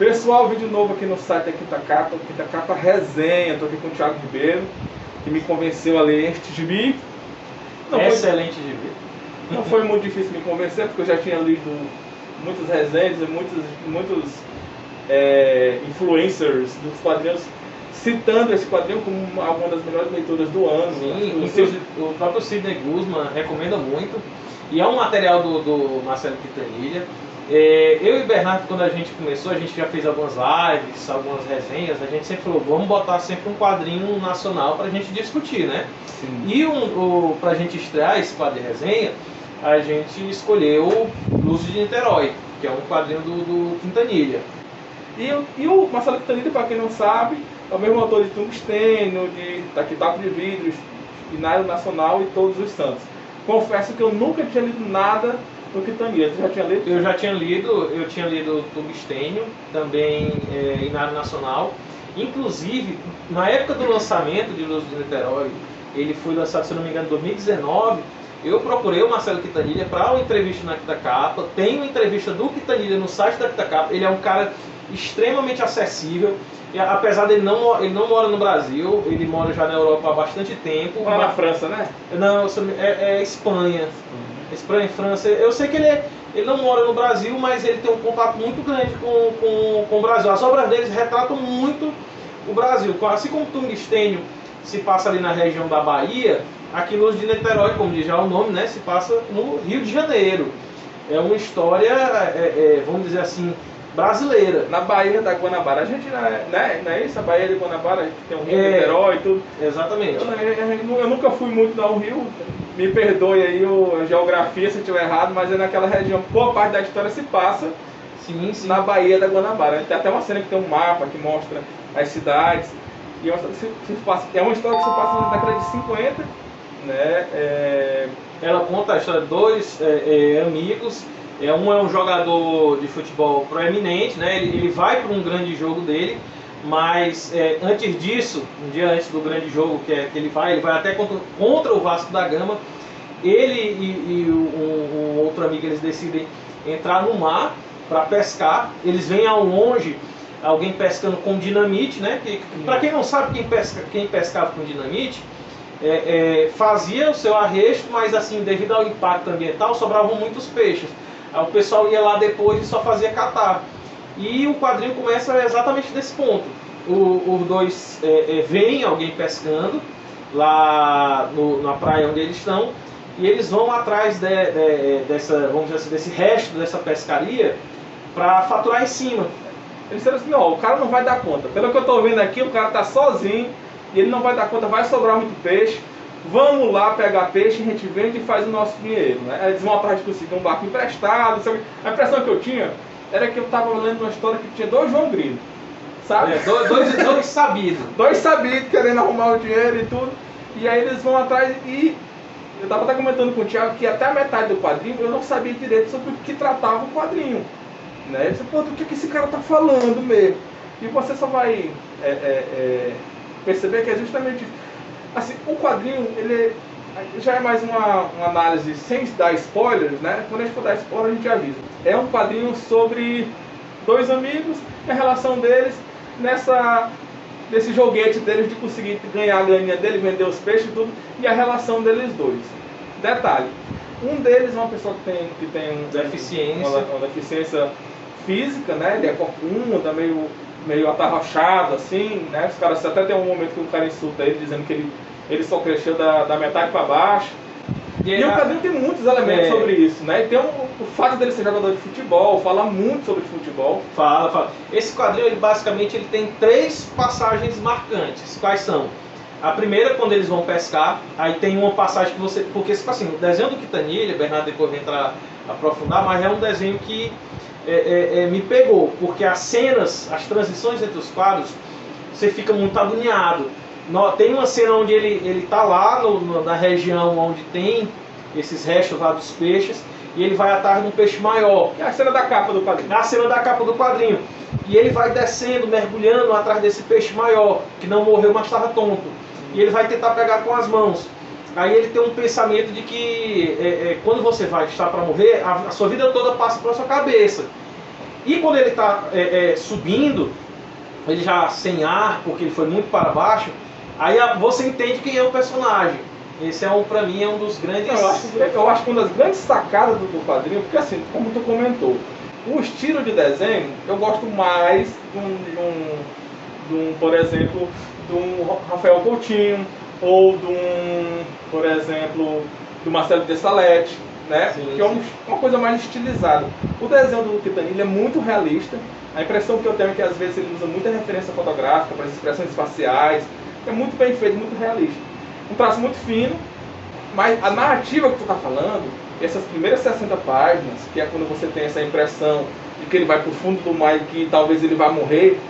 Pessoal, vídeo novo aqui no site da Quinta Capa Resenha. Estou aqui com o Thiago Ribeiro, que me convenceu a ler este gibi. Excelente gibi. Não foi muito difícil me convencer, porque eu já tinha lido muitas resenhas e muitos influencers dos quadrinhos citando esse quadrinho como uma das melhores leituras do ano. Sim, inclusive o próprio Sidney Guzman recomenda muito. E é um material do Marcelo Quintanilha. Eu e Bernardo, quando a gente começou, a gente já fez algumas lives, algumas resenhas. A gente sempre falou, vamos botar sempre um quadrinho nacional para a gente discutir, né? Sim. E para a gente estrear esse quadrinho resenha, a gente escolheu Luz de Niterói, que é um quadrinho do Quintanilha. E o Marcelo Quintanilha, para quem não sabe, é o mesmo autor de Tungstênio, de Taco de Vidros, Inário Nacional e Todos os Santos. Confesso que eu nunca tinha lido nada do Quintanilha. Você já tinha lido? Eu tinha lido Tungstênio, também Inário Nacional. Inclusive, na época do lançamento de Luz de Niterói, ele foi lançado, se não me engano, em 2019, eu procurei o Marcelo Quintanilha para uma entrevista na Quinta Capa. Tem uma entrevista do Quintanilha no site da Quinta Capa. Ele é um cara extremamente acessível. E, apesar dele ele não mora no Brasil, ele mora já na Europa há bastante tempo. Lá na França, né? Não, é Espanha. Espanha e França. Eu sei que ele não mora no Brasil, mas ele tem um contato muito grande com o Brasil. As obras dele retratam muito o Brasil. Assim como Tungstênio se passa ali na região da Bahia, aqui Luz de Niterói, como diz já o nome, né, se passa no Rio de Janeiro. É uma história, vamos dizer assim, brasileira. Na Baía da Guanabara. A gente não é isso? A Baía de Guanabara, a gente tem o Rio de Niterói e tudo. Exatamente. Eu nunca fui muito ao Rio, me perdoe aí a geografia se eu estiver errado, mas é naquela região, boa parte da história se passa na Baía da Guanabara. Tem até uma cena que tem um mapa que mostra as cidades. E é uma história que se passa na década de 50, né? Ela conta a história de dois amigos. Um é um jogador de futebol proeminente, né? Ele vai para um grande jogo dele, mas antes disso, um dia antes do grande jogo que ele vai até contra o Vasco da Gama. Ele e um outro amigo, eles decidem entrar no mar para pescar. Eles veem ao longe alguém pescando com dinamite, né? Para quem não sabe, quem pescava com dinamite fazia o seu arresto, mas assim, devido ao impacto ambiental, sobravam muitos peixes. Aí o pessoal ia lá depois e só fazia catar. E o quadrinho começa exatamente desse ponto. Os dois veem alguém pescando lá na praia onde eles estão, e eles vão atrás vamos dizer assim, desse resto dessa pescaria para faturar em cima. Eles disseram assim, ó, o cara não vai dar conta. Pelo que eu estou vendo aqui, o cara está sozinho e ele não vai dar conta, vai sobrar muito peixe. Vamos lá pegar peixe, a gente vende e faz o nosso dinheiro, né? Eles vão atrás de conseguir um barco emprestado, sabe? A impressão que eu tinha era que eu estava lendo uma história que tinha dois João Grilo, sabe? Dois sabidos. Dois sabidos querendo arrumar o dinheiro e tudo. E aí eles vão atrás e... Eu estava até comentando com o Thiago que até a metade do quadrinho eu não sabia direito sobre o que tratava o quadrinho. Né? Eu disse, pô, do que esse cara tá falando mesmo? E você só vai perceber que é justamente assim, o quadrinho, ele já é mais uma análise sem dar spoilers, né? Quando a gente for dar spoiler, a gente avisa. É um quadrinho sobre dois amigos e a relação deles nesse joguete deles de conseguir ganhar a graninha dele, vender os peixes e tudo, e a relação deles dois. Detalhe, um deles é uma pessoa que tem uma deficiência física, né? Ele é corcunda, meio atarrachado, assim, né? Os caras até tem um momento que o cara insulta ele, dizendo que ele só cresceu da metade para baixo. E o quadrinho tem muitos elementos sobre isso, né? E tem o fato dele ser jogador de futebol, fala muito sobre futebol. Fala. Esse quadrinho, basicamente, ele tem 3 passagens marcantes. Quais são? A primeira, quando eles vão pescar, aí tem uma passagem que você... Porque, assim, o desenho do Quintanilha, Bernardo depois vai entrar aprofundar, mas é um desenho que me pegou, porque as cenas, as transições entre os quadros, você fica muito agoniado. Tem uma cena onde ele tá lá na região onde tem esses restos lá dos peixes, e ele vai atrás de um peixe maior. É a cena da capa do quadrinho. É a cena da capa do quadrinho. E ele vai descendo, mergulhando atrás desse peixe maior, que não morreu, mas estava tonto. E ele vai tentar pegar com as mãos. Aí ele tem um pensamento de que quando você vai estar para morrer, a sua vida toda passa pela sua cabeça. E quando ele está subindo, ele já sem ar, porque ele foi muito para baixo, aí você entende quem é o personagem. Esse pra mim é um dos grandes... Eu acho que uma das grandes sacadas do quadrinho, porque assim, como tu comentou, o estilo de desenho, eu gosto mais por exemplo, de um Rafael Coutinho, ou por exemplo, do Marcelo de Salete, né? Sim, que é uma coisa mais estilizada. O desenho do Quintanilha é muito realista. A impressão que eu tenho é que às vezes ele usa muita referência fotográfica para as expressões faciais. É muito bem feito, muito realista. Um traço muito fino, mas a narrativa que tu está falando, essas primeiras 60 páginas, que é quando você tem essa impressão de que ele vai para o fundo do mar e que talvez ele vá morrer,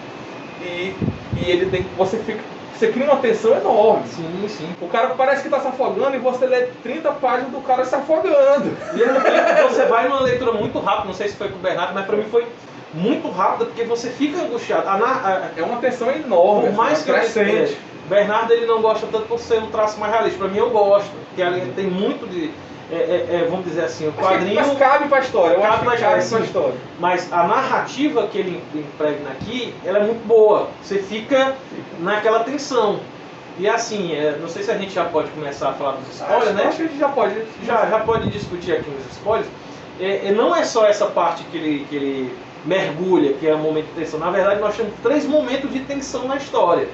e ele tem, você cria uma tensão enorme. Sim, sim. O cara parece que está se afogando e você lê 30 páginas do cara se afogando. E você vai numa leitura muito rápida, não sei se foi com o Bernardo, mas para mim foi muito rápida, porque você fica angustiado. É uma tensão enorme, por mais que crescente. Bernardo ele não gosta tanto por ser um traço mais realista. Para mim eu gosto, porque ele tem muito de... vamos dizer assim, o quadrinho... Mas cabe para a história, eu acho que cabe para a história. Mas a narrativa que ele impregna aqui, ela é muito boa. Você fica naquela tensão. E assim, não sei se a gente já pode começar a falar dos spoilers, né? Acho que a gente já pode. Já pode discutir aqui os spoilers. Não é só essa parte que ele mergulha, que é o momento de tensão. Na verdade, nós temos 3 momentos de tensão na história.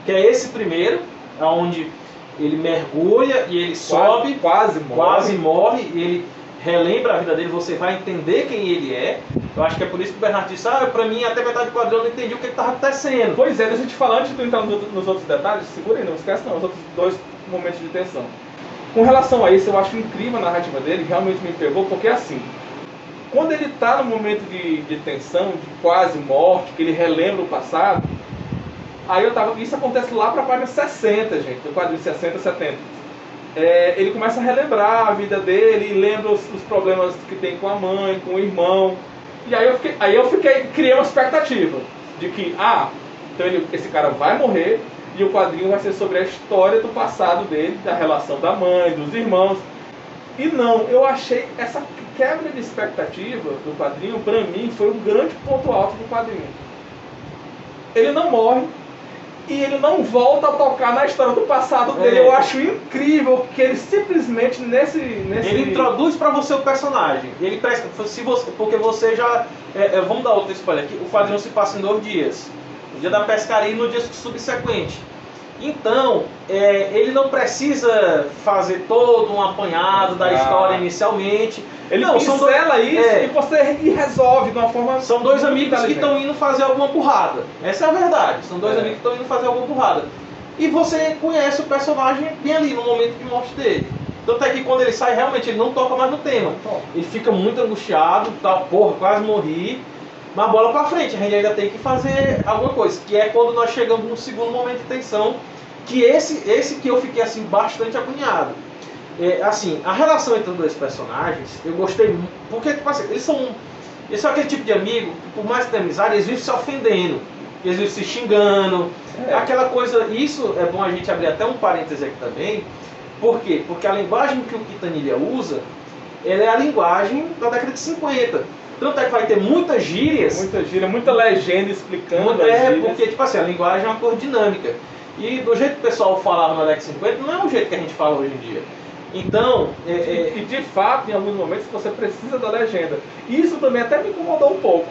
Que é esse primeiro, onde ele mergulha e ele sobe, quase morre, e ele relembra a vida dele, você vai entender quem ele é. Eu acho que é por isso que o Bernardo disse, pra mim até metade do quadrinho eu não entendi o que estava acontecendo. Pois é, deixa eu te falar, antes de tu entrar nos outros detalhes, segura aí, não esquece não, os outros 2 momentos de tensão. Com relação a isso, eu acho incrível a narrativa dele, realmente me pegou, porque assim, quando ele está no momento de tensão, de quase morte, que ele relembra o passado, aí isso acontece lá para a página 60, gente, do quadrinho 60, 70. Ele começa a relembrar a vida dele e lembra os problemas que tem com a mãe, com o irmão. E aí eu criei uma expectativa de que, então esse cara vai morrer e o quadrinho vai ser sobre a história do passado dele, da relação da mãe, dos irmãos. E não, eu achei essa quebra de expectativa do quadrinho, para mim, foi um grande ponto alto do quadrinho. Ele não morre e ele não volta a tocar na história do passado dele. Eu acho incrível que ele simplesmente Ele introduz para você o personagem. Ele presta, porque você já... vamos dar outro spoiler aqui. O quadrinho se passa em 2 dias. No dia da pescaria e no dia subsequente. Então, ele não precisa fazer todo um apanhado da história inicialmente. Ele pincela isso e você resolve de uma forma... São 2 amigos que estão indo fazer alguma burrada. Essa é a verdade. São 2 amigos que estão indo fazer alguma burrada. E você conhece o personagem bem ali, no momento de morte dele. Tanto é que quando ele sai, realmente, ele não toca mais no tema. Ele fica muito angustiado, quase morri. Mas bola pra frente, a gente ainda tem que fazer alguma coisa. Que é quando nós chegamos no segundo momento de tensão. Que esse que eu fiquei assim bastante agoniado. Assim, a relação entre os 2 personagens, eu gostei muito. Porque, tipo assim, eles são aquele tipo de amigo que, por mais que tenha amizade, eles vivem se ofendendo. Eles vivem se xingando. Aquela coisa, isso é bom a gente abrir até um parêntese aqui também. Por quê? Porque a linguagem que o Quintanilha usa, ela é a linguagem da década de 50. Tanto é que vai ter muitas gírias. Muita legenda explicando. Porque, tipo assim, a linguagem é uma coisa dinâmica. E do jeito que o pessoal falava na década de 50, não é o jeito que a gente fala hoje em dia. Então... E de fato, em alguns momentos, você precisa da legenda. Isso também até me incomodou um pouco.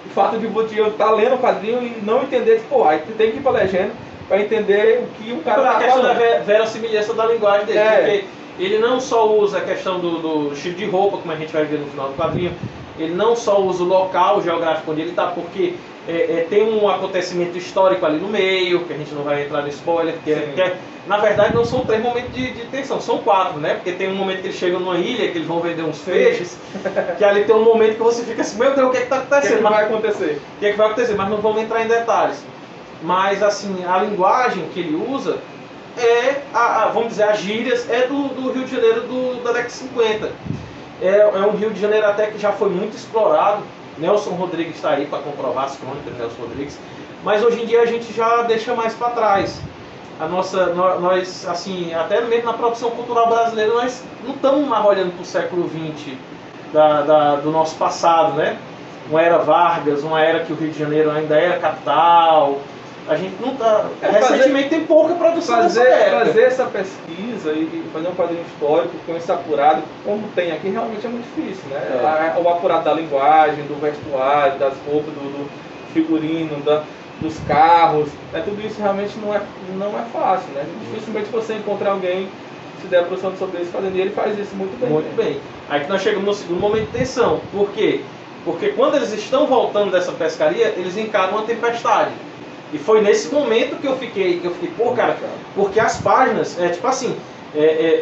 O fato de eu estar lendo o quadrinho e não entender, aí tem que ir para a legenda para entender o que o cara está falando. A questão da verossimilhança da linguagem dele. Porque ele não só usa a questão do estilo de roupa, como a gente vai ver no final do quadrinho. Ele não só usa o local geográfico onde ele está, porque tem um acontecimento histórico ali no meio, que a gente não vai entrar no spoiler, na verdade não são 3 momentos de tensão, são 4, né? Porque tem um momento que eles chegam numa ilha, que eles vão vender uns peixes, que ali tem um momento que você fica assim, meu Deus, o que é que está acontecendo? O que vai acontecer? O que é que vai acontecer? Mas não vamos entrar em detalhes. Mas assim, a linguagem que ele usa vamos dizer, as gírias, do Rio de Janeiro da década de 50. É um Rio de Janeiro até que já foi muito explorado. Nelson Rodrigues está aí para comprovar as crônicas de Nelson Rodrigues. Mas hoje em dia a gente já deixa mais para trás. Nós, assim, até mesmo na produção cultural brasileira, nós não estamos mais olhando para o século XX do nosso passado, né? uma era Vargas, uma era que o Rio de Janeiro ainda era capital. A gente não tá. Recentemente tem pouca produção dessa época. Fazer essa pesquisa e fazer um quadrinho histórico com esse apurado, como tem aqui, realmente é muito difícil, né? O apurado da linguagem, do vestuário, das roupas, do figurino, dos carros, tudo isso realmente não é fácil, né? Dificilmente você encontrar alguém que se der a produção sobre isso fazendo, e ele faz isso muito bem. Muito bem. Aí que nós chegamos no segundo momento de tensão. Por quê? Porque quando eles estão voltando dessa pescaria, eles encaram uma tempestade. E foi nesse momento que eu fiquei, pô, cara, porque as páginas, tipo assim,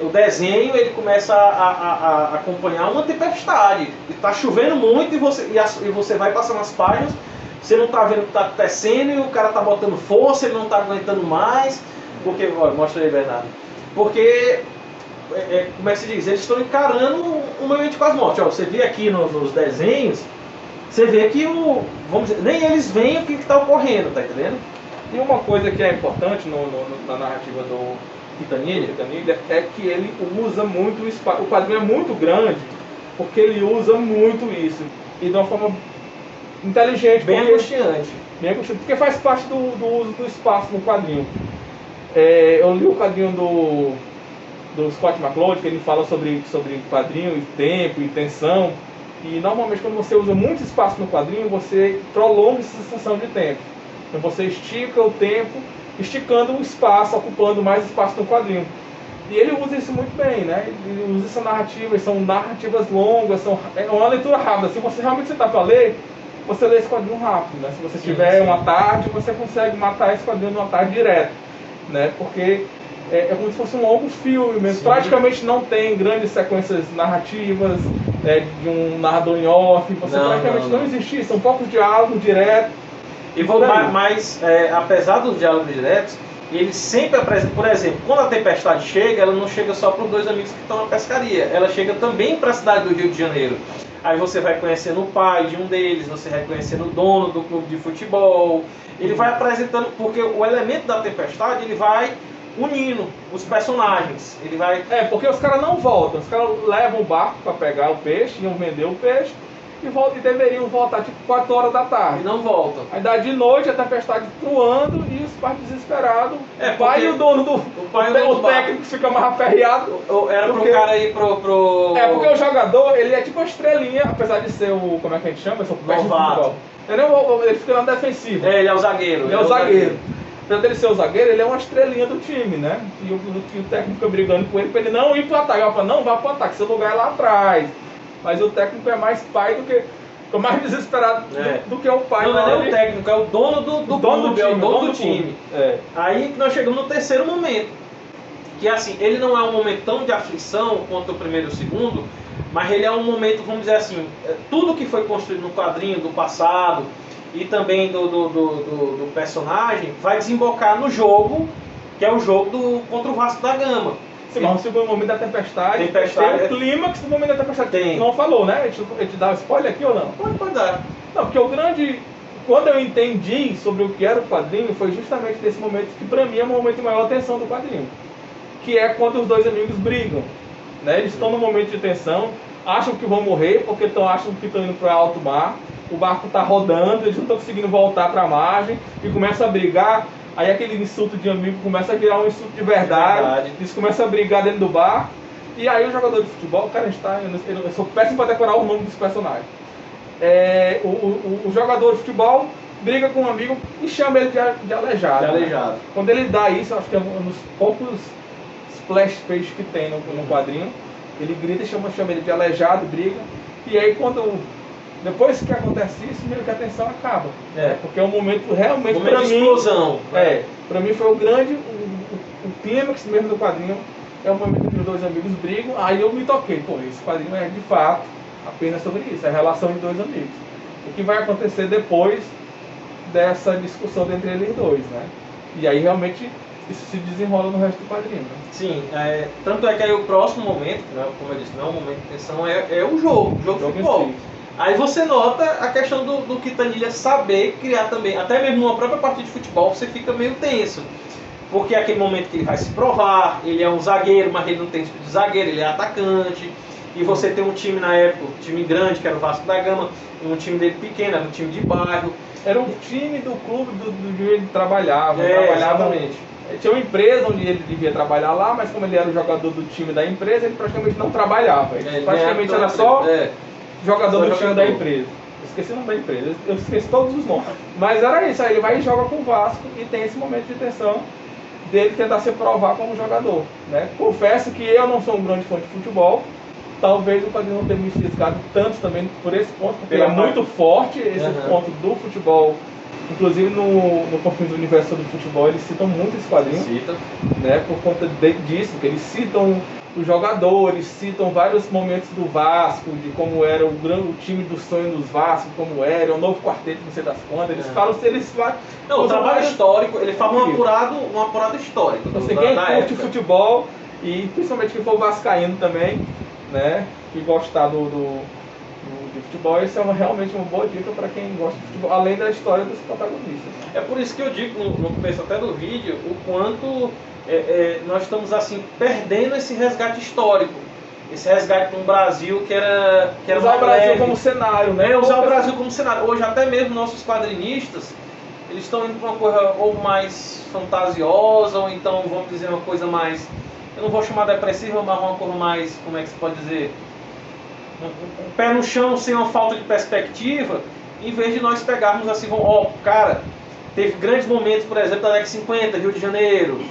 o desenho ele começa a acompanhar uma tempestade. E tá chovendo muito e você vai passando as páginas, você não tá vendo o que tá acontecendo e o cara tá botando força, ele não tá aguentando mais. Porque, olha, mostra aí, Bernardo. Porque, como é que se diz? Eles estão encarando um momento quase morte. Ó, você vê aqui nos desenhos, você vê que vamos dizer, nem eles veem o que está ocorrendo, tá entendendo? E uma coisa que é importante na narrativa do Quintanilha é que ele usa muito o espaço. O quadrinho é muito grande porque ele usa muito isso. E de uma forma inteligente. Bem angustiante. Porque faz parte do uso do espaço no quadrinho. Eu li o quadrinho do Scott McCloud, que ele fala sobre quadrinho e tempo e tensão. E normalmente quando você usa muito espaço no quadrinho, você prolonga essa sensação de tempo. Então você estica o tempo, esticando o espaço, ocupando mais espaço no quadrinho. E ele usa isso muito bem, né? Ele usa essa narrativa, são narrativas longas, é uma leitura rápida. Se você realmente sentar para ler, você lê esse quadrinho rápido, né? Se você tiver uma tarde, você consegue matar esse quadrinho numa tarde direto, né? Porque é como se fosse um longo filme mesmo. Praticamente não tem grandes sequências narrativas, de um narrador em off. Praticamente não existe. São poucos diálogos diretos. Mas apesar dos diálogos diretos, ele sempre apresenta, por exemplo, quando a tempestade chega, ela não chega só para os dois amigos que estão na pescaria, ela chega também para a cidade do Rio de Janeiro. Aí você vai conhecendo o pai de um deles, você vai conhecendo o dono do clube de futebol. Ele vai apresentando, porque o elemento da tempestade, ele vai unindo os personagens. Ele vai... porque os caras não voltam. Os caras levam o barco para pegar o peixe, iam vender o peixe e deveriam voltar tipo 4 horas da tarde. E não voltam. Aí dá de noite a tempestade truando e os pais desesperados. O pai e o dono do... O técnico fica mais aperreado. Era pro cara ir pro... porque o jogador, ele é tipo uma estrelinha, apesar de ser o... Como é que a gente chama? Ele fica na defensiva. Ele é o zagueiro. Ele é o zagueiro. Apesar dele ser o zagueiro, ele é uma estrelinha do time, né? E o técnico fica brigando com ele pra ele não ir pro ataque. Ele fala, não, vá pro ataque, seu lugar é lá atrás. Mas o técnico é mais pai do que... Fica mais desesperado do que o pai. Não é o técnico, é o dono do clube, é o dono do time. Aí nós chegamos no terceiro momento. Que assim, ele não é um momento tão de aflição quanto o primeiro e o segundo, mas ele é um momento, vamos dizer assim, tudo que foi construído no quadrinho do passado e também do personagem vai desembocar no jogo, que é o jogo contra o Vasco da Gama. Sim, mas o segundo momento da tempestade tem o clímax do momento da tempestade. Tem. Não falou, né? A gente dá spoiler aqui ou não? Pode dar. Não, porque o grande... Quando eu entendi sobre o que era o quadrinho, foi justamente nesse momento que pra mim é o momento de maior tensão do quadrinho. Que é quando os dois amigos brigam, né? Eles estão num momento de tensão, acham que vão morrer porque acham que estão indo para alto mar, o barco está rodando, eles não estão conseguindo voltar para a margem e começam a brigar. Aí aquele insulto de amigo começa a virar um insulto de verdade. Eles começam a brigar dentro do barco. E aí o jogador de futebol, cara, eu sou péssimo para decorar o nome dos personagens. O jogador de futebol briga com um amigo e chama ele de aleijado. Aleijado. Né? Quando ele dá isso, acho que é um dos poucos splash page que tem no quadrinho. Ele grita e chama ele de aleijado, briga. E aí depois que acontece isso, meio que a tensão acaba. Porque é um momento realmente pra mim, explosão. Pra mim foi o clímax mesmo do quadrinho. É o momento que os dois amigos brigam. Aí eu me toquei, esse quadrinho é de fato apenas sobre isso, é a relação de dois amigos. O que vai acontecer depois dessa discussão entre eles dois, né? E aí realmente isso se desenrola no resto do quadrinho, né? Sim, tanto é que aí o próximo momento, como eu disse, não é um momento de tensão, é o jogo de futebol. Aí você nota a questão do Quintanilha saber criar também, até mesmo numa própria partida de futebol você fica meio tenso. Porque é aquele momento que ele vai se provar, ele é um zagueiro, mas ele não tem tipo de zagueiro, ele é atacante. e você tem um time na época, um time grande, que era o Vasco da Gama, e um time dele pequeno, era um time de bairro. Era um time do clube do onde ele trabalhava. Exatamente. Tinha uma empresa onde ele devia trabalhar lá, mas como ele era o jogador do time da empresa, ele praticamente não trabalhava. Ele praticamente era só jogador do time da empresa. Esqueci o nome da empresa, eu esqueci todos os nomes. Mas era isso, aí ele vai e joga com o Vasco e tem esse momento de tensão dele tentar se provar como jogador, né? Confesso que eu não sou um grande fã de futebol, talvez o quadrinho não tenha me fisgado tanto também por esse ponto, porque ele é muito forte, esse ponto do futebol. Inclusive no Confins do Universo do Futebol eles citam muito esse quadrinho, né? Por conta disso, que eles citam os jogadores, citam vários momentos do Vasco, de como era o time do sonho dos Vasco, como era, o novo quarteto, não sei das quantas, eles falam se eles não, o trabalho histórico, ele faz um apurado histórico. Então, quem curte futebol, e principalmente quem for vascaíno também, né, que gostar de futebol, isso é realmente uma boa dica para quem gosta de futebol, além da história dos protagonistas. É por isso que eu digo no começo até do vídeo, o quanto nós estamos assim perdendo esse resgate histórico, esse resgate para um Brasil que era usar o Brasil como cenário, né? Usar o Brasil como cenário. Hoje até mesmo nossos quadrinistas, eles estão indo para uma coisa ou mais fantasiosa, ou então vamos dizer uma coisa mais, eu não vou chamar depressiva, mas uma coisa mais, como é que se pode dizer, um pé no chão sem uma falta de perspectiva, em vez de nós pegarmos assim, cara, teve grandes momentos, por exemplo, da década de 50, Rio de Janeiro,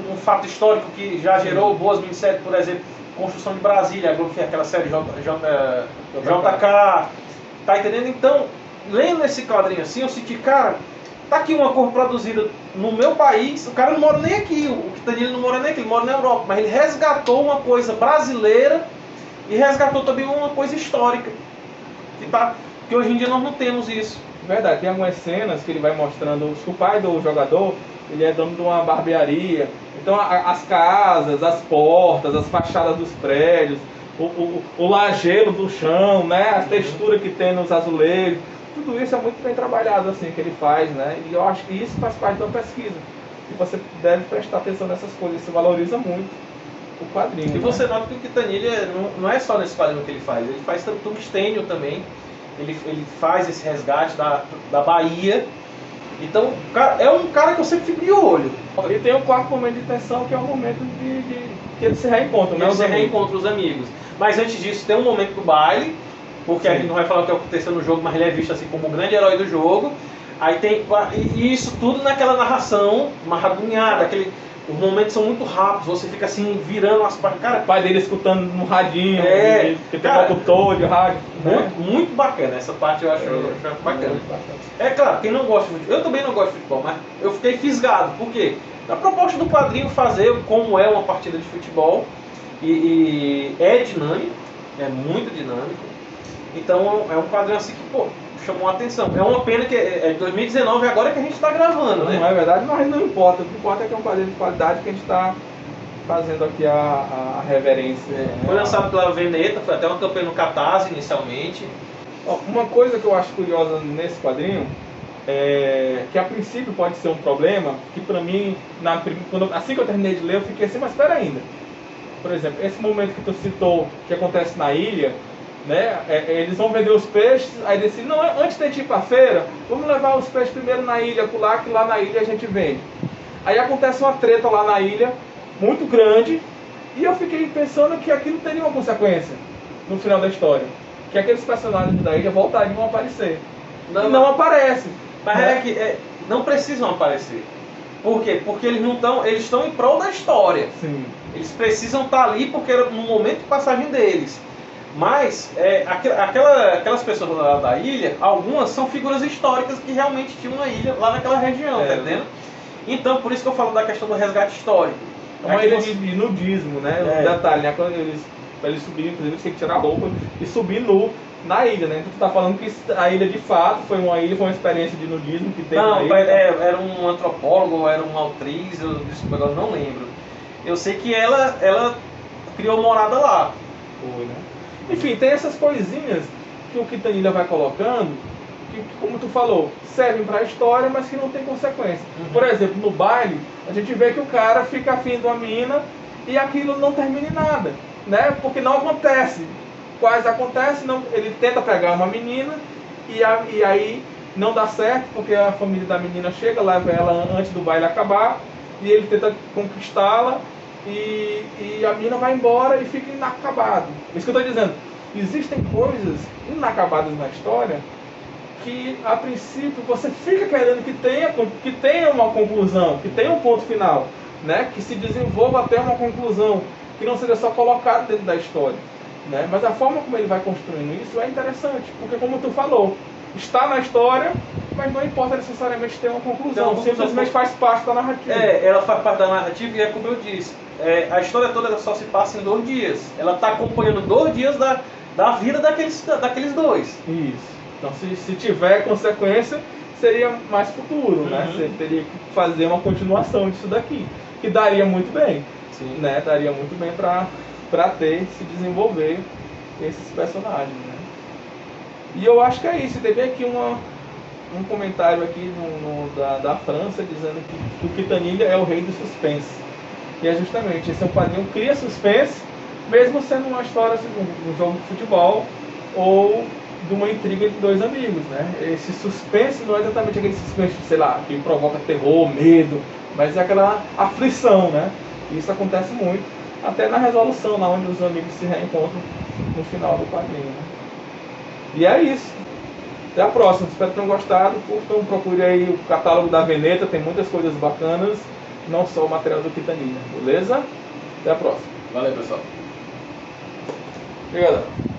um fato histórico que já gerou boas 27, por exemplo, construção de Brasília, a Globo fez aquela série JK, tá entendendo? Então, lendo esse quadrinho assim, eu senti, cara, tá aqui uma cor produzida no meu país, o cara não mora nem aqui, o Quintanilha não mora nem aqui, ele mora na Europa, mas ele resgatou uma coisa brasileira e resgatou também uma coisa histórica, que hoje em dia nós não temos isso. Verdade, tem algumas cenas que ele vai mostrando que o pai do jogador, ele é dono de uma barbearia, então as casas, as portas, as fachadas dos prédios, o lajeiro do chão, né, a textura que tem nos azulejos, tudo isso é muito bem trabalhado assim que ele faz, né, e eu acho que isso faz parte da pesquisa, e você deve prestar atenção nessas coisas, isso valoriza muito o quadrinho. E você nota que o Quintanilha não é só nesse quadrinho que ele faz tungstênio também, ele faz esse resgate da Bahia. Então, é um cara que eu sempre fico de olho. E tem o quarto momento de tensão, que é o momento que eles se reencontram, né? Eles se reencontram os amigos. Mas antes disso, tem um momento do baile, porque a gente não vai falar o que aconteceu no jogo, mas ele é visto assim como o grande herói do jogo. Aí tem e isso tudo naquela narração marradunhada, os momentos são muito rápidos, você fica assim, virando as partes. Cara, o pai dele escutando no radinho, que tem locutor de rádio. Muito bacana, essa parte eu acho bacana. É claro, quem não gosta de futebol, eu também não gosto de futebol, mas eu fiquei fisgado, porque a proposta do quadrinho fazer como é uma partida de futebol, e é dinâmico, é muito dinâmico, então é um quadrinho assim que, chamou a atenção. É uma pena que é de 2019, agora que a gente está gravando, né? Não é verdade, mas não importa. O que importa é que é um quadrinho de qualidade que a gente está fazendo aqui a reverência. Foi lançado pela Veneta, foi até uma campanha no Catarse inicialmente. Uma coisa que eu acho curiosa nesse quadrinho, que a princípio pode ser um problema, que pra mim, assim que eu terminei de ler, eu fiquei assim, mas espera ainda. Por exemplo, esse momento que tu citou, que acontece na ilha, né? Eles vão vender os peixes, aí decidem, não, antes de a gente ir para a feira, vamos levar os peixes primeiro na ilha, que lá na ilha a gente vende. Aí acontece uma treta lá na ilha, muito grande, e eu fiquei pensando que aquilo teria uma consequência no final da história, que aqueles personagens da ilha voltariam a aparecer. Não aparecem. Mas né? Não precisam aparecer. Por quê? Porque eles estão em prol da história. Sim. Eles precisam estar ali porque era no momento de passagem deles. Mas aquelas pessoas lá da ilha, algumas são figuras históricas que realmente tinham uma ilha lá naquela região, tá entendendo? Então, por isso que eu falo da questão do resgate histórico. É uma ilha de nudismo, né? Um detalhe, né? Quando eles subirem, inclusive, você tem que tirar a roupa e subir nu na ilha, né? Então tu tá falando que a ilha de fato foi uma experiência de nudismo que teve na ilha. Era um antropólogo, era uma atriz, desculpa, agora não lembro. Eu sei que ela criou morada lá. Foi, né? Enfim, tem essas coisinhas que o Quintanilha vai colocando, que, como tu falou, servem para a história, mas que não tem consequência. Por exemplo, no baile, a gente vê que o cara fica afim de uma menina e aquilo não termina em nada, né? Porque não acontece. quais acontecem, não, ele tenta pegar uma menina e aí não dá certo, porque a família da menina chega, leva ela antes do baile acabar, e ele tenta conquistá-la, e a menina vai embora e fica inacabado. Isso que eu estou dizendo, existem coisas inacabadas na história que a princípio você fica querendo que tenha uma conclusão, que tenha um ponto final, né? Que se desenvolva até uma conclusão, que não seja só colocado dentro da história, né? Mas a forma como ele vai construindo isso é interessante, porque como tu falou, está na história, mas não importa necessariamente ter uma conclusão, Então, simplesmente faz parte da narrativa. Ela faz parte da narrativa e é como eu disse, a história toda só se passa em 2 dias. Ela está acompanhando 2 dias da vida daqueles dois. Isso. Então, se tiver consequência, seria mais futuro, né? Você teria que fazer uma continuação disso daqui, que daria muito bem. Sim. Né? Daria muito bem para se desenvolver esses personagens, né? E eu acho que é isso. Teve aqui um comentário aqui da França dizendo que o Quintanilha é o rei do suspense. E é justamente, esse é um quadrinho que cria suspense, mesmo sendo uma história de um jogo de futebol ou de uma intriga de 2 amigos, né? Esse suspense não é exatamente aquele suspense, sei lá, que provoca terror, medo, mas é aquela aflição, né? E isso acontece muito, até na resolução, lá onde os amigos se reencontram no final do quadrinho, né? E é isso. Até a próxima. Espero que tenham gostado. Curtam, procure aí o catálogo da Veneta, tem muitas coisas bacanas, não só o material do Quintanilha, beleza? Até a próxima. Valeu, pessoal. Obrigado.